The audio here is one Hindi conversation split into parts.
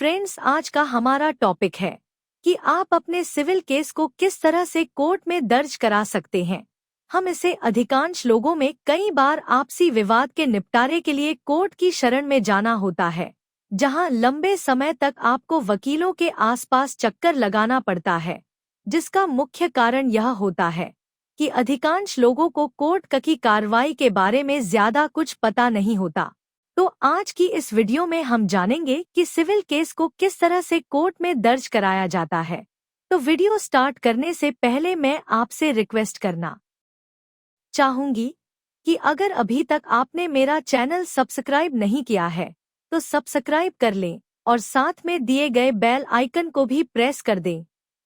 फ्रेंड्स, आज का हमारा टॉपिक है कि आप अपने सिविल केस को किस तरह से कोर्ट में दर्ज करा सकते हैं। हम इसे अधिकांश लोगों में कई बार आपसी विवाद के निपटारे के लिए कोर्ट की शरण में जाना होता है, जहां लंबे समय तक आपको वकीलों के आसपास चक्कर लगाना पड़ता है, जिसका मुख्य कारण यह होता है कि अधिकांश लोगों को कोर्ट की कार्रवाई के बारे में ज्यादा कुछ पता नहीं होता। तो आज की इस वीडियो में हम जानेंगे कि सिविल केस को किस तरह से कोर्ट में दर्ज कराया जाता है। तो वीडियो स्टार्ट करने से पहले मैं आपसे रिक्वेस्ट करना चाहूंगी कि अगर अभी तक आपने मेरा चैनल सब्सक्राइब नहीं किया है तो सब्सक्राइब कर लें और साथ में दिए गए बेल आइकन को भी प्रेस कर दें,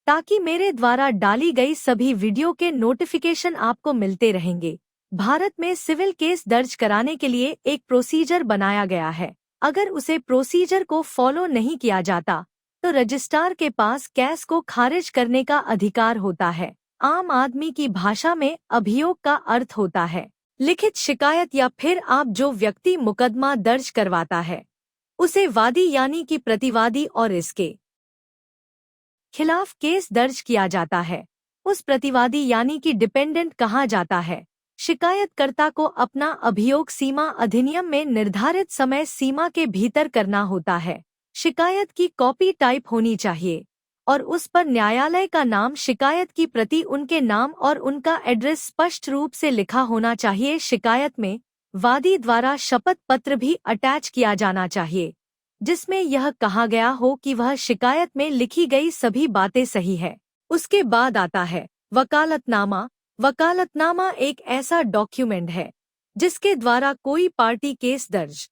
ताकि मेरे द्वारा डाली गई सभी वीडियो के नोटिफिकेशन आपको मिलते रहेंगे। भारत में सिविल केस दर्ज कराने के लिए एक प्रोसीजर बनाया गया है। अगर उसे प्रोसीजर को फॉलो नहीं किया जाता तो रजिस्ट्रार के पास केस को खारिज करने का अधिकार होता है। आम आदमी की भाषा में अभियोग का अर्थ होता है लिखित शिकायत या फिर आप जो व्यक्ति मुकदमा दर्ज करवाता है उसे वादी यानी कि प्रतिवादी और इसके खिलाफ केस दर्ज किया जाता है उस प्रतिवादी यानी कि डिपेंडेंट कहा जाता है। शिकायतकर्ता को अपना अभियोग सीमा अधिनियम में निर्धारित समय सीमा के भीतर करना होता है। शिकायत की कॉपी टाइप होनी चाहिए और उस पर न्यायालय का नाम, शिकायत की प्रति, उनके नाम और उनका एड्रेस स्पष्ट रूप से लिखा होना चाहिए। शिकायत में वादी द्वारा शपथ पत्र भी अटैच किया जाना चाहिए, जिसमें यह कहा गया हो कि वह शिकायत में लिखी गई सभी बातें सही है। उसके बाद आता है वकालतनामा। वकालतनामा एक ऐसा डॉक्यूमेंट है जिसके द्वारा कोई पार्टी केस दर्ज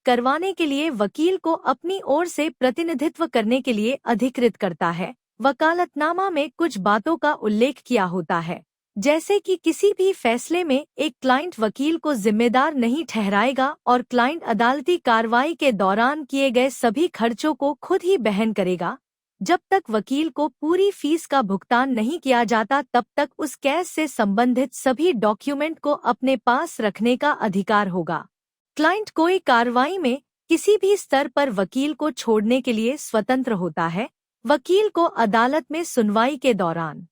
करवाने के लिए वकील को अपनी ओर से प्रतिनिधित्व करने के लिए अधिकृत करता है। वकालतनामा में कुछ बातों का उल्लेख किया होता है, जैसे कि किसी भी फैसले में एक क्लाइंट वकील को जिम्मेदार नहीं ठहराएगा और क्लाइंट अदालती कार्रवाई के दौरान किए गए सभी खर्चों को खुद ही वहन करेगा। जब तक वकील को पूरी फीस का भुगतान नहीं किया जाता तब तक उस केस से संबंधित सभी डॉक्यूमेंट को अपने पास रखने का अधिकार होगा। क्लाइंट कोई कार्रवाई में किसी भी स्तर पर वकील को छोड़ने के लिए स्वतंत्र होता है। वकील को अदालत में सुनवाई के दौरान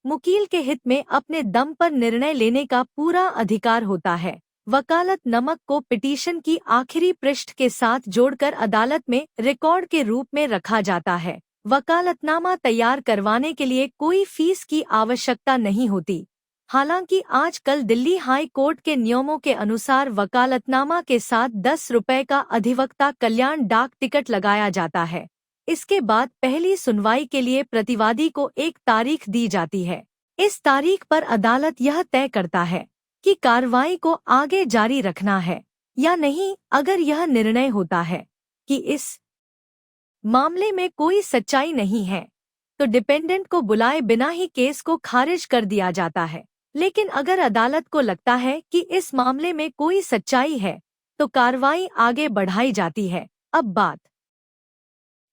मुकील के हित में अपने दम पर निर्णय लेने का पूरा अधिकार होता है। वकालत नमक को पिटीशन की आखिरी पृष्ठ के साथ जोड़कर अदालत में रिकॉर्ड के रूप में रखा जाता है। वकालतनामा तैयार करवाने के लिए कोई फीस की आवश्यकता नहीं होती। हालांकि आजकल दिल्ली हाई कोर्ट के नियमों के अनुसार वकालतनामा के साथ 10 रुपए का अधिवक्ता कल्याण डाक टिकट लगाया जाता है। इसके बाद पहली सुनवाई के लिए प्रतिवादी को एक तारीख दी जाती है। इस तारीख पर अदालत यह तय करता है कि कार्रवाई को आगे जारी रखना है या नहीं। अगर यह निर्णय होता है कि इस मामले में कोई सच्चाई नहीं है तो डिपेंडेंट को बुलाए बिना ही केस को खारिज कर दिया जाता है। लेकिन अगर अदालत को लगता है कि इस मामले में कोई सच्चाई है तो कार्रवाई आगे बढ़ाई जाती है। अब बात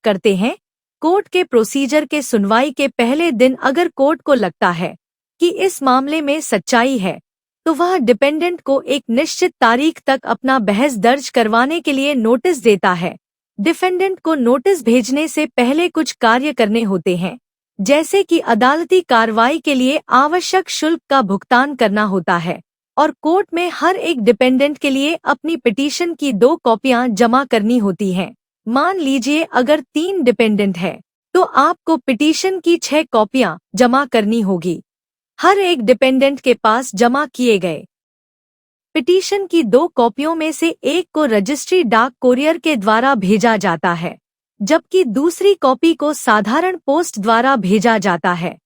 करते हैं कोर्ट के प्रोसीजर के। सुनवाई के पहले दिन अगर कोर्ट को लगता है कि इस मामले में सच्चाई है तो वह डिपेंडेंट को एक निश्चित तारीख तक अपना बहस दर्ज करवाने के लिए नोटिस देता है। डिफेंडेंट को नोटिस भेजने से पहले कुछ कार्य करने होते हैं, जैसे कि अदालती कार्रवाई के लिए आवश्यक शुल्क का भुगतान करना होता है और कोर्ट में हर एक डिपेंडेंट के लिए अपनी पिटीशन की 2 कॉपियां जमा करनी होती हैं। मान लीजिए अगर 3 डिपेंडेंट है तो आपको पिटीशन की 6 कॉपियां जमा करनी होगी। हर एक डिपेंडेंट के पास जमा किए गए पिटीशन की 2 कॉपियों में से एक को रजिस्ट्री डाक कोरियर के द्वारा भेजा जाता है, जबकि दूसरी कॉपी को साधारण पोस्ट द्वारा भेजा जाता है।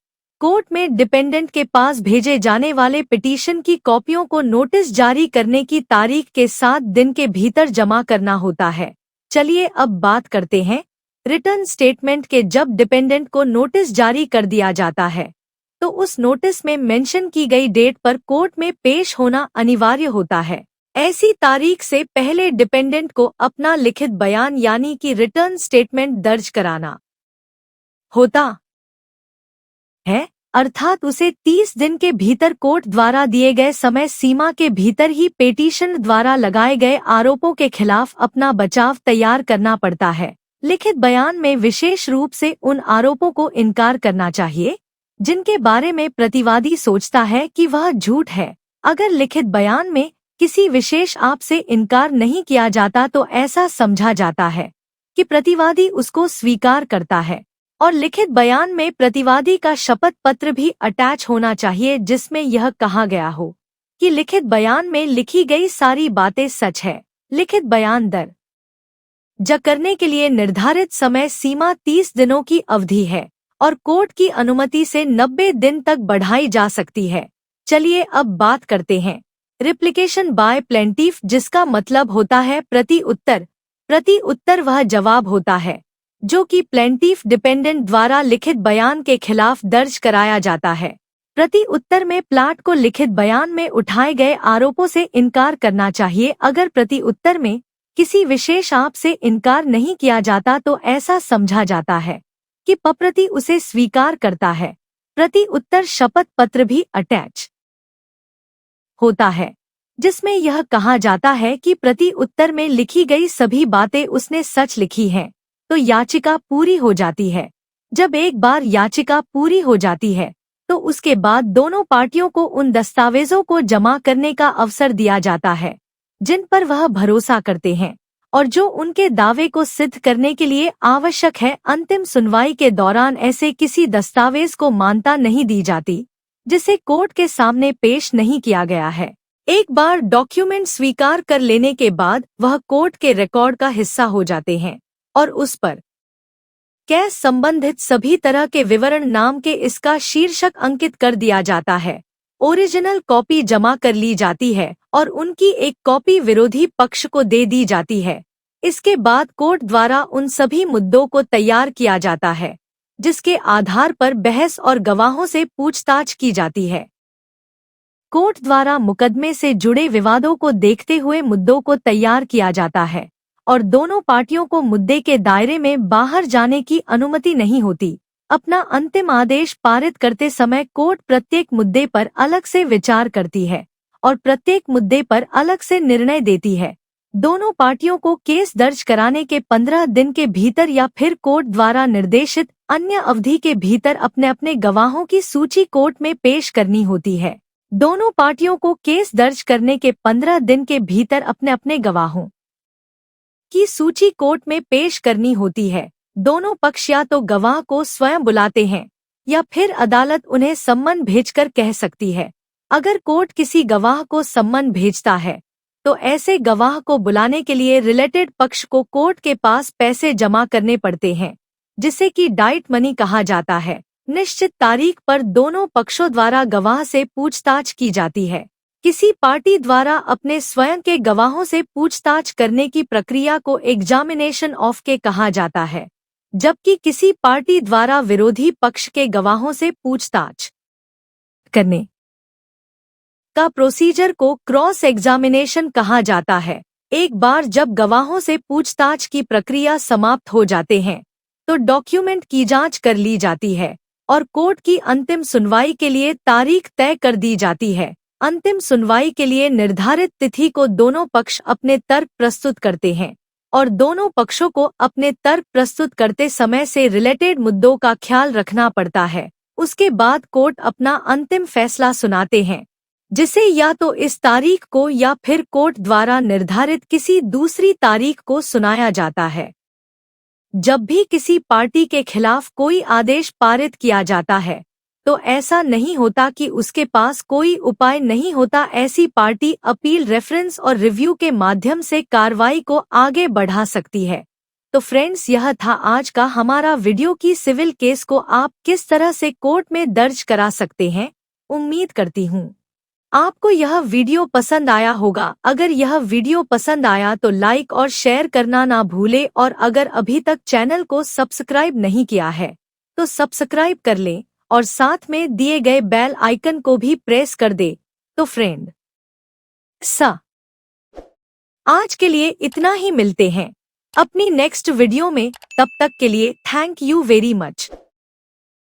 कोर्ट में डिपेंडेंट के पास भेजे जाने वाले पिटीशन की कॉपियों को नोटिस जारी करने की तारीख के 7 दिन के भीतर जमा करना होता है। चलिए अब बात करते हैं रिटर्न स्टेटमेंट के। जब डिपेंडेंट को नोटिस जारी कर दिया जाता है तो उस नोटिस में मेंशन की गई डेट पर कोर्ट में पेश होना अनिवार्य होता है। ऐसी तारीख से पहले डिपेंडेंट को अपना लिखित बयान यानी कि रिटर्न स्टेटमेंट दर्ज कराना होता है। अर्थात उसे 30 दिन के भीतर कोर्ट द्वारा दिए गए समय सीमा के भीतर ही पेटिशन द्वारा लगाए गए आरोपों के खिलाफ अपना बचाव तैयार करना पड़ता है। लिखित बयान में विशेष रूप से उन आरोपों को इनकार करना चाहिए जिनके बारे में प्रतिवादी सोचता है कि वह झूठ है। अगर लिखित बयान में किसी विशेष आरोप से इनकार नहीं किया जाता तो ऐसा समझा जाता है कि प्रतिवादी उसको स्वीकार करता है। और लिखित बयान में प्रतिवादी का शपथ पत्र भी अटैच होना चाहिए जिसमें यह कहा गया हो कि लिखित बयान में लिखी गई सारी बातें सच है। लिखित बयान दर्ज करने के लिए निर्धारित समय सीमा 30 दिनों की अवधि है और कोर्ट की अनुमति से 90 दिन तक बढ़ाई जा सकती है। चलिए अब बात करते हैं रिप्लिकेशन बाय प्लेंटिफ, जिसका मतलब होता है प्रति उत्तर। प्रति उत्तर वह जवाब होता है जो कि प्लेंटिफ डिपेंडेंट द्वारा लिखित बयान के खिलाफ दर्ज कराया जाता है। प्रति उत्तर में प्लाट को लिखित बयान में उठाए गए आरोपों से इनकार करना चाहिए। अगर प्रति उत्तर में किसी विशेष आरोप से इनकार नहीं किया जाता तो ऐसा समझा जाता है कि प्रति उसे स्वीकार करता है। प्रति उत्तर शपथ पत्र भी अटैच होता है जिसमें यह कहा जाता है कि प्रति उत्तर में लिखी गई सभी बातें उसने सच लिखी हैं। तो याचिका पूरी हो जाती है। जब एक बार याचिका पूरी हो जाती है तो उसके बाद दोनों पार्टियों को उन दस्तावेजों को जमा करने का अवसर दिया जाता है जिन पर वह भरोसा करते हैं और जो उनके दावे को सिद्ध करने के लिए आवश्यक है। अंतिम सुनवाई के दौरान ऐसे किसी दस्तावेज को मान्यता नहीं दी जाती जिसे कोर्ट के सामने पेश नहीं किया गया है। एक बार डॉक्यूमेंट स्वीकार कर लेने के बाद वह कोर्ट के रिकॉर्ड का हिस्सा हो जाते हैं और उस पर केस संबंधित सभी तरह के विवरण नाम के इसका शीर्षक अंकित कर दिया जाता है। ओरिजिनल कॉपी जमा कर ली जाती है और उनकी एक कॉपी विरोधी पक्ष को दे दी जाती है। इसके बाद कोर्ट द्वारा उन सभी मुद्दों को तैयार किया जाता है जिसके आधार पर बहस और गवाहों से पूछताछ की जाती है। कोर्ट द्वारा मुकदमे से जुड़े विवादों को देखते हुए मुद्दों को तैयार किया जाता है और दोनों पार्टियों को मुद्दे के दायरे में बाहर जाने की अनुमति नहीं होती। अपना अंतिम आदेश पारित करते समय कोर्ट प्रत्येक मुद्दे पर अलग से विचार करती है और प्रत्येक मुद्दे पर अलग से निर्णय देती है। दोनों पार्टियों को केस दर्ज कराने के 15 दिन के भीतर या फिर कोर्ट द्वारा निर्देशित अन्य अवधि के भीतर अपने अपने गवाहों की सूची कोर्ट में पेश करनी होती है। दोनों पार्टियों को केस दर्ज करने के 15 दिन के भीतर अपने अपने गवाहों की सूची कोर्ट में पेश करनी होती है। दोनों पक्ष या तो गवाह को स्वयं बुलाते हैं या फिर अदालत उन्हें सम्मन भेजकर कह सकती है। अगर कोर्ट किसी गवाह को सम्मन भेजता है तो ऐसे गवाह को बुलाने के लिए रिलेटेड पक्ष को कोर्ट के पास पैसे जमा करने पड़ते हैं जिसे कि डाइट मनी कहा जाता है। निश्चित तारीख पर दोनों पक्षों द्वारा गवाह से पूछताछ की जाती है। किसी पार्टी द्वारा अपने स्वयं के गवाहों से पूछताछ करने की प्रक्रिया को एग्जामिनेशन ऑफ के कहा जाता है, जबकि किसी पार्टी द्वारा विरोधी पक्ष के गवाहों से पूछताछ करने का प्रोसीजर को क्रॉस एग्जामिनेशन कहा जाता है। एक बार जब गवाहों से पूछताछ की प्रक्रिया समाप्त हो जाते हैं तो डॉक्यूमेंट की जांच कर ली जाती है और कोर्ट की अंतिम सुनवाई के लिए तारीख तय कर दी जाती है। अंतिम सुनवाई के लिए निर्धारित तिथि को दोनों पक्ष अपने तर्क प्रस्तुत करते हैं और दोनों पक्षों को अपने तर्क प्रस्तुत करते समय से रिलेटेड मुद्दों का ख्याल रखना पड़ता है। उसके बाद कोर्ट अपना अंतिम फैसला सुनाते हैं जिसे या तो इस तारीख को या फिर कोर्ट द्वारा निर्धारित किसी दूसरी तारीख को सुनाया जाता है। जब भी किसी पार्टी के खिलाफ कोई आदेश पारित किया जाता है तो ऐसा नहीं होता कि उसके पास कोई उपाय नहीं होता। ऐसी पार्टी अपील, रेफरेंस और रिव्यू के माध्यम से कार्रवाई को आगे बढ़ा सकती है। तो फ्रेंड्स, यह था आज का हमारा वीडियो कि सिविल केस को आप किस तरह से कोर्ट में दर्ज करा सकते हैं। उम्मीद करती हूँ आपको यह वीडियो पसंद आया होगा। अगर यह वीडियो पसंद आया तो लाइक और शेयर करना ना भूले और अगर अभी तक चैनल को सब्सक्राइब नहीं किया है तो सब्सक्राइब कर लें और साथ में दिए गए बेल आइकन को भी प्रेस कर दे। तो फ्रेंड आज के लिए इतना ही, मिलते हैं अपनी नेक्स्ट वीडियो में। तब तक के लिए थैंक यू वेरी मच।